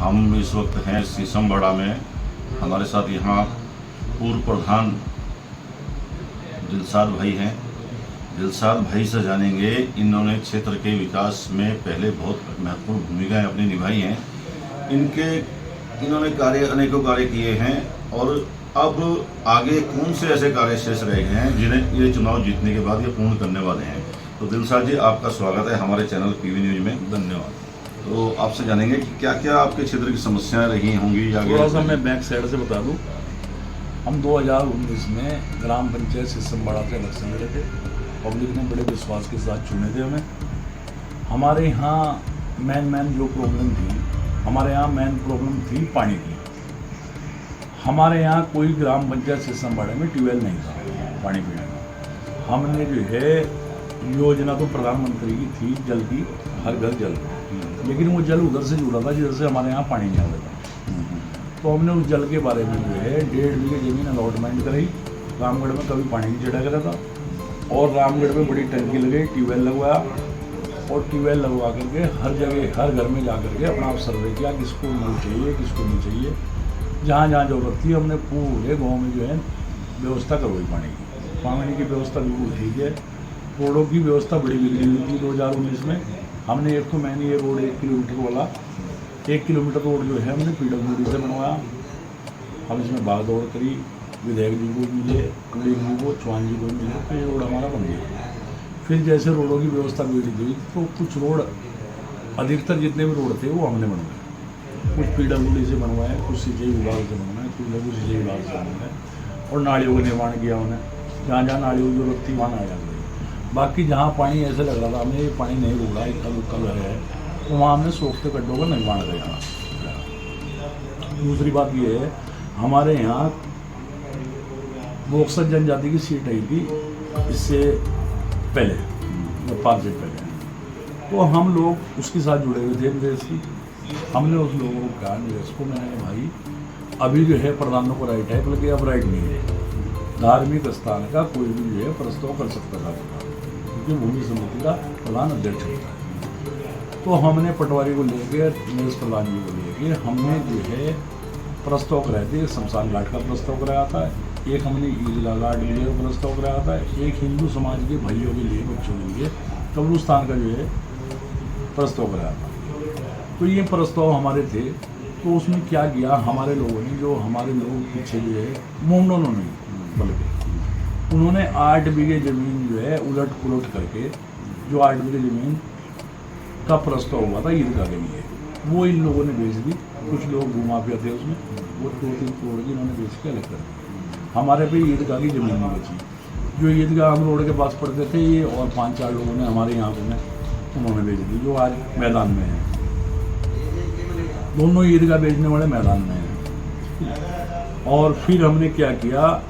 हम इस वक्त हैं शीशमबाड़ा में। हमारे साथ यहाँ पूर्व प्रधान दिलशाद भाई हैं। दिलशाद भाई से जानेंगे, इन्होंने क्षेत्र के विकास में पहले बहुत महत्वपूर्ण भूमिकाएं अपनी निभाई हैं। इन्होंने अनेकों कार्य किए हैं और अब आगे कौन से ऐसे कार्य शेष रह गए हैं जिन्हें ये चुनाव जीतने के बाद ये पूर्ण करने वाले हैं। तो दिलशाद जी, आपका स्वागत है हमारे चैनल पीवी न्यूज में। धन्यवाद। तो आपसे जानेंगे कि क्या क्या आपके क्षेत्र की समस्याएं रही होंगी। थोड़ा सा मैं बैक साइड से बता दूं, हम 2019 में ग्राम पंचायत शीशमबाड़ा से इलेक्शन लड़े थे। पब्लिक ने बड़े विश्वास के साथ चुने थे हमें। हमारे यहाँ मेन जो प्रॉब्लम थी, हमारे यहाँ मेन प्रॉब्लम थी पानी की। हमारे यहाँ कोई ग्राम पंचायत शीशमबाड़ा में ट्यूबवेल नहीं था पानी पीने का। हमने जो है योजना तो प्रधानमंत्री की थी जल की, हर घर जल, लेकिन वो जल उधर से जुड़ा था जिधर से हमारे यहाँ पानी नहीं आता था। तो हमने उस जल के बारे में जो है 1.5 बीघे ज़मीन अलॉटमेंट कराई। रामगढ़ में कभी पानी नहीं चढ़ा करा था और रामगढ़ में बड़ी टंकी लगाई, ट्यूबवेल लगवाया और ट्यूबवेल लगवा करके हर जगह हर घर में जा करके अपना आप सर्वे किया, किसको नल चाहिए किसको नहीं चाहिए। जहाँ जहाँ जरूरत थी हमने पूरे गाँव में जो है व्यवस्था करवाई पानी की। पानी की व्यवस्था बिल्कुल ठीक है। रोडों की व्यवस्था बड़ी बिगड़ी हुई थी 2019 में। हमने एक तो मैंने ये रोड 1 किलोमीटर वाला 1 किलोमीटर रोड जो है हमने PWD से बनवाया। हम इसमें भाग दौड़ करी, विधायक जी को मिले, कुड़ी जी को, चौहान जी को मिले, तो ये रोड हमारा बन गया। फिर जैसे रोडों की व्यवस्था बिगड़ी हुई तो कुछ रोड, अधिकतर जितने भी रोड थे वो हमने बनवाए। कुछ PWD से बनवाए, कुछ सिंचाई विभाग से बनवाए, कुछ लघु सिंचाई विभाग से बनवाए और नालियों का निर्माण किया उन्हें। जहाँ जहाँ नालियों की जरूरत थी वहाँ नालियाँ गई। बाकी जहाँ पानी ऐसे लग रहा था हमें ये पानी नहीं रुक रहा, इक्का दुक्का लग रहा है, तो वहाँ हमने सोखते गड्ढों का निर्माण किया। दूसरी बात ये है, हमारे यहाँ बोक्सर जनजाति की सीट आई थी इससे पहले, 5 दिन पहले, तो हम लोग उसके साथ जुड़े हुए थे निवेश की। हमने उस लोगों को कहा निवेश को, मैंने भाई अभी जो है प्रधानों को राइट है, बल्कि अब राइट नहीं है। धार्मिक स्थान का कोई भी जो है प्रस्ताव कर सकता था, क्योंकि भूमि समिति का प्रधान अध्यक्ष होता है। तो हमने पटवारी को लेकर, निवेश प्रधान जी को लेकर हमने जो है प्रस्ताव कराए थे। एक शमशान घाट का प्रस्ताव कराया था, एक हमने ईदगाह घाट के लिए प्रस्ताव कराया था, एक हिंदू समाज के भाइयों के लिए, बच्चों के लिए कब्रिस्तान का जो है प्रस्ताव कराया था। तो ये प्रस्ताव हमारे थे। तो उसमें क्या किया हमारे लोगों ने, जो हमारे लोग पीछे जो है मोमडों ने, बल्कि उन्होंने 8 बीघे ज़मीन जो है उलट पुलट करके, जो 8 बीघे ज़मीन का प्रस्ताव हुआ था ईदगाह के लिए, वो इन लोगों ने बेच दी। कुछ लोग भूमाफिया थे उसमें, वो 2-3 करोड़ की इन्होंने बेच के अलग कर दी। हमारे पे ईदगाह की ज़मीन नहीं बची। जो ईदगाह हम रोड के पास पड़ते थे, ये और 5-4 लोगों ने हमारे यहाँ पे उन्होंने बेच दी, जो आज मैदान में है। दोनों ईदगाह बेचने वाले मैदान में हैं। और फिर हमने क्या किया,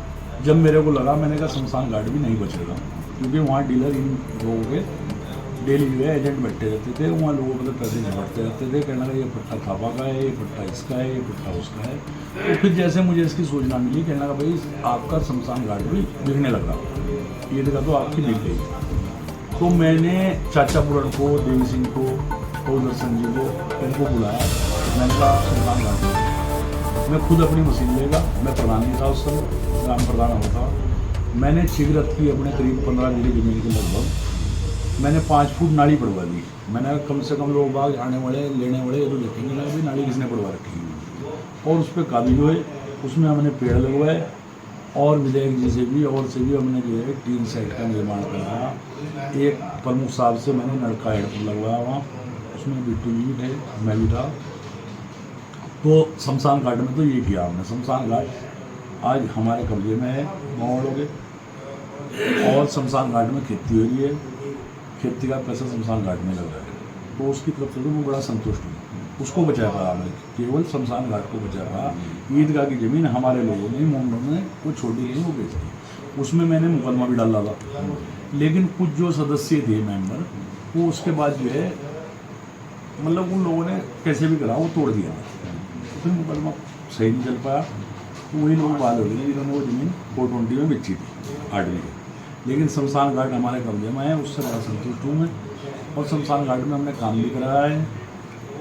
जब मेरे को लगा, मैंने कहा शमशान घाट भी नहीं बचेगा, क्योंकि वहाँ डीलर इन लोगों के डेली जो है एजेंट बैठे रहते थे। वहाँ लोगों को पैसे निपटते रहते थे, कहना ये पट्टा थापा का है, ये पट्टा इसका है, ये पट्टा उसका है। तो फिर जैसे मुझे इसकी सूचना मिली, कहना का भाई आपका शमशान घाट भी बिकने लगा, ईदगाह तो आपकी बिक गई। तो मैंने चाचा पुरन को, देवी सिंह को, दर्शन जी को, इनको बुलाया। मैंने कहा शमशान घाट मैं खुद अपनी मशीन लेगा, मैं प्रधान नहीं था उस समय, ग्राम प्रधान होता। मैंने छिगरत की अपने करीब 15 बीघे जमीन के लगभग मैंने 5 फुट नाली पड़वा दी। मैंने कम से कम लोग बाग आने वाले, लेने वाले, ये तो देखेंगे ना भी नाली किसने पड़वा रखी है। और उस पर काबिज हुए, उसमें हमने पेड़ लगवाए और विधायक जी से भी और से भी हमने जो है 3 सेट का निर्माण कराया। एक प्रमुख साहब से मैंने नलका हेडपुर लगवाया वहाँ, उसमें बिट्टू जी भी थे, मैं भी था। तो शमशान घाट में तो ये किया हमने। शमशान घाट आज हमारे कब्जे में है गाँव वालों के, और शमशान घाट में खेती हो रही है। खेती का पैसा शमशान घाट में लग रहा है, तो उसकी तरफ से तो वो बड़ा संतुष्ट हुआ। उसको बचा पाया हमने, केवल शमशान घाट को बचा पाया। ईदगाह की ज़मीन हमारे लोगों ने, मोमडों ने, वो छोटी नहीं वो बेच दी। उसमें मैंने मुकदमा भी डाला था, लेकिन कुछ जो सदस्य थे मेंबर, वो उसके बाद जो है मतलब उन लोगों ने कैसे भी करा वो तोड़ दिया। फिर मुकदमा सही नहीं चल पाया, तो वही लोग बात हो गई जिन्होंने वो ज़मीन 420 में बेची थी 8 बीघे। लेकिन शमशान घाट हमारे कब्जे में है, उससे बड़ा संतुष्ट हूँ मैं। और शमशान घाट में हमने काम भी कराया है।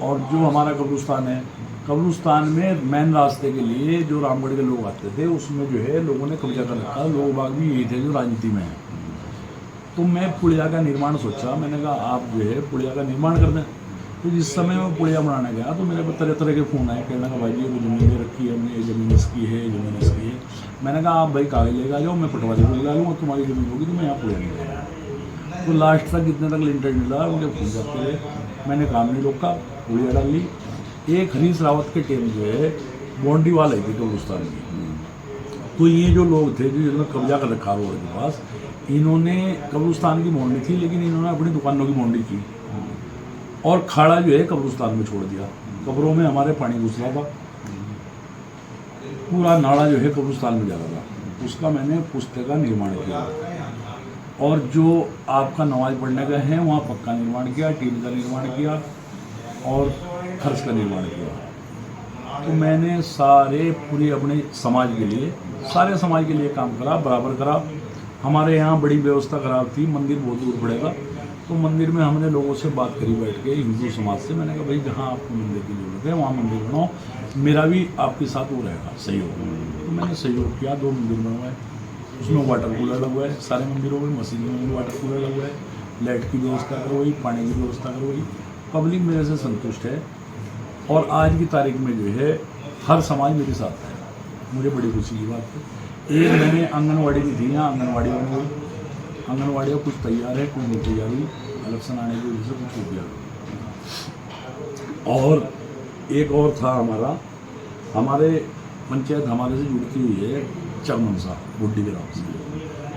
और जो हमारा कब्रिस्तान है, कब्रिस्तान में मेन रास्ते के लिए जो रामगढ़ के लोग आते थे उसमें जो है लोगों ने कब्जा कर रखा। लोग बाग भी यही थे जो राजनीति में हैं। तो मैं पुलिया का निर्माण सोचा, मैंने कहा आप जो है पुलिया का निर्माण कर दें। तो जिस समय मैं पुलिया बनाने गया तो मेरे को तरह तरह के फ़ोन आए, कहने का भाई जी ये ज़मीन ले रखी है हमने, ये ज़मीन इसकी है, ये ज़मीन इसकी है। मैंने कहा आप भाई कागज लेकर जाओ, मैं पटवारी को बुला लूँगा, तुम्हारी ज़मीन होगी तो मैं यहाँ पुलिया नहीं लूँगा। तो लास्ट तक इतने तक लिंटर मिला, उनके फ़ोन जाते रहे, मैंने काम नहीं रोका, पुलिया डाल ली। एक हरीश रावत के टीम जो है बाउंड्री वाल आई थी कब्रिस्तान की। तो ये जो लोग थे जो जिन्होंने कब्जा कर रखा रोड के पास, इन्होंने कब्रिस्तान की बाउंड्री थी लेकिन इन्होंने अपनी दुकानों की बाउंड्री की और खाड़ा जो है कब्रिस्तान में छोड़ दिया। कब्रों में हमारे पानी घुस रहा था, पूरा नाला जो है कब्रिस्तान में जा रहा था। उसका मैंने पुस्तक का निर्माण किया और जो आपका नमाज पढ़ने का है वहाँ पक्का निर्माण किया, टीन का निर्माण किया और खर्च का निर्माण किया। तो मैंने सारे पूरे अपने समाज के लिए, सारे समाज के लिए काम करा, बराबर करा। हमारे यहाँ बड़ी व्यवस्था खराब थी, मंदिर बहुत दूर पड़ेगा। तो मंदिर में हमने लोगों से बात करी बैठ के, हिंदू समाज से। मैंने कहा भाई जहाँ आपको मंदिर की जरूरत है वहाँ मंदिर बनाओ, मेरा भी आपके साथ वो रहेगा सहयोग। तो मैंने सहयोग किया, 2 मंदिर बनवाए, उसमें वाटर कूलर लगा हुआ है, सारे मंदिरों में मस्जिद में भी वाटर कूलर लगा हुआ है, लाइट की व्यवस्था करवाई, पानी की व्यवस्था करवाई। पब्लिक मेरे से संतुष्ट है और आज की तारीख में जो है हर समाज मेरे साथ है, मुझे बड़ी खुशी की बात है। एक मैंने आंगनवाड़ी भी थी, यहाँ आंगनवाड़ी बन गई। आंगनवाड़ी कुछ तैयार है, कुछ नहीं तैयार हुई, इलेक्शन आने की वजह से कुछ हो गया। और एक और था हमारे पंचायत हमारे से जुड़ती हुई है चकमनसा बुड्डी ग्राम से।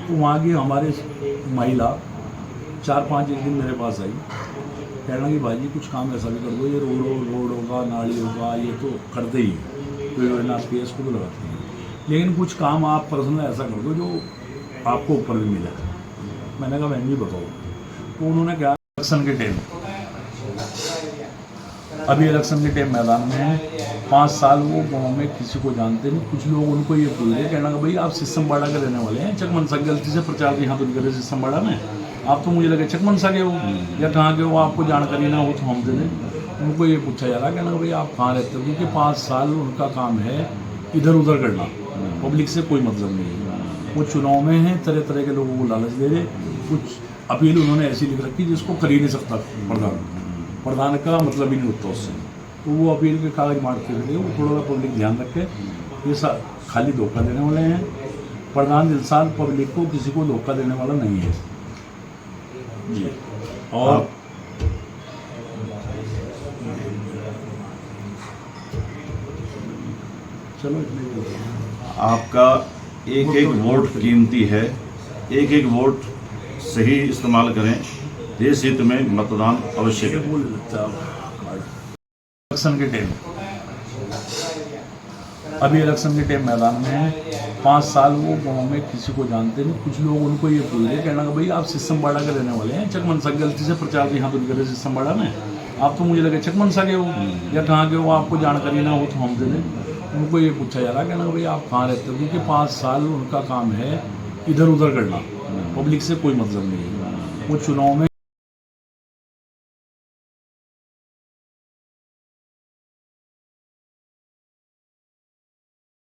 तो वहाँ की हमारे महिला 4-5 एक दिन मेरे पास आई, कहना कि भाई जी कुछ काम ऐसा भी कर दो, ये रोड होगा, नाली होगा, ये तो करते ही हैं, तो योजना आपकी है, इसको भी लगाते हैं, लेकिन कुछ काम आप पर्सनल ऐसा कर दो जो आपको ऊपर भी मिले। मैंने कहा बहन जी बताओ। तो उन्होंने क्या, इलेक्शन के टाइम, अभी इलेक्शन के टाइम मैदान में है, 5 साल वो गाँव में किसी को जानते नहीं। कुछ लोग उनको ये पूछ रहे, कहना कि भाई आप सिस्टमबाड़ा के रहने वाले हैं, चकमनसा गलती से प्रचार यहाँ तो नहीं करे सिस्टमबाड़ा में, आप तो मुझे लगे चकमनसा के हो या कहाँ के हो, आपको जानकारी ना हो तो हम दे दें। उनको ये पूछा जा रहा है, कहना भाई आप कहाँ रहते हो, क्योंकि 5 साल उनका काम है इधर उधर करना, पब्लिक से कोई मतलब नहीं है। वो चुनाव में हैं, तरह तरह के लोगों को लालच दे रहे। कुछ अपील उन्होंने ऐसी लिख रखी जिसको कर ही नहीं सकता प्रधान का मतलब ही नहीं होता उससे। तो वो अपील के कागज मारते थे, वो थोड़ा सा पब्लिक ध्यान रखे, ये खाली धोखा देने वाले हैं। प्रधान दिलशाद पब्लिक को किसी को धोखा देने वाला नहीं है जी। और चलो आपका एक एक वोट कीमती है, एक एक वोट सही इस्तेमाल करें, देश हित में मतदान अवश्य करें। इलेक्शन के टाइम, अभी इलेक्शन के टाइम मैदान में है, 5 साल वो गाँव में किसी को जानते नहीं। कुछ लोग उनको ये पूछ रहे, कहना कि भाई आप सिस्टमबाड़ा के रहने वाले हैं, चकमनसा गलती से प्रचार यहाँ तो नहीं करे सिस्टमबाड़ा में, आप तो मुझे लगे चकमनसा के हो या कहाँ के हो, आपको जानकारी ना हो तो हम दे दें। उनको ये पूछा जा रहा है, कहना भाई आप कहाँ रहते हो, क्योंकि 5 साल उनका काम है इधर उधर करना, पब्लिक से कोई मतलब नहीं है। वो चुनाव में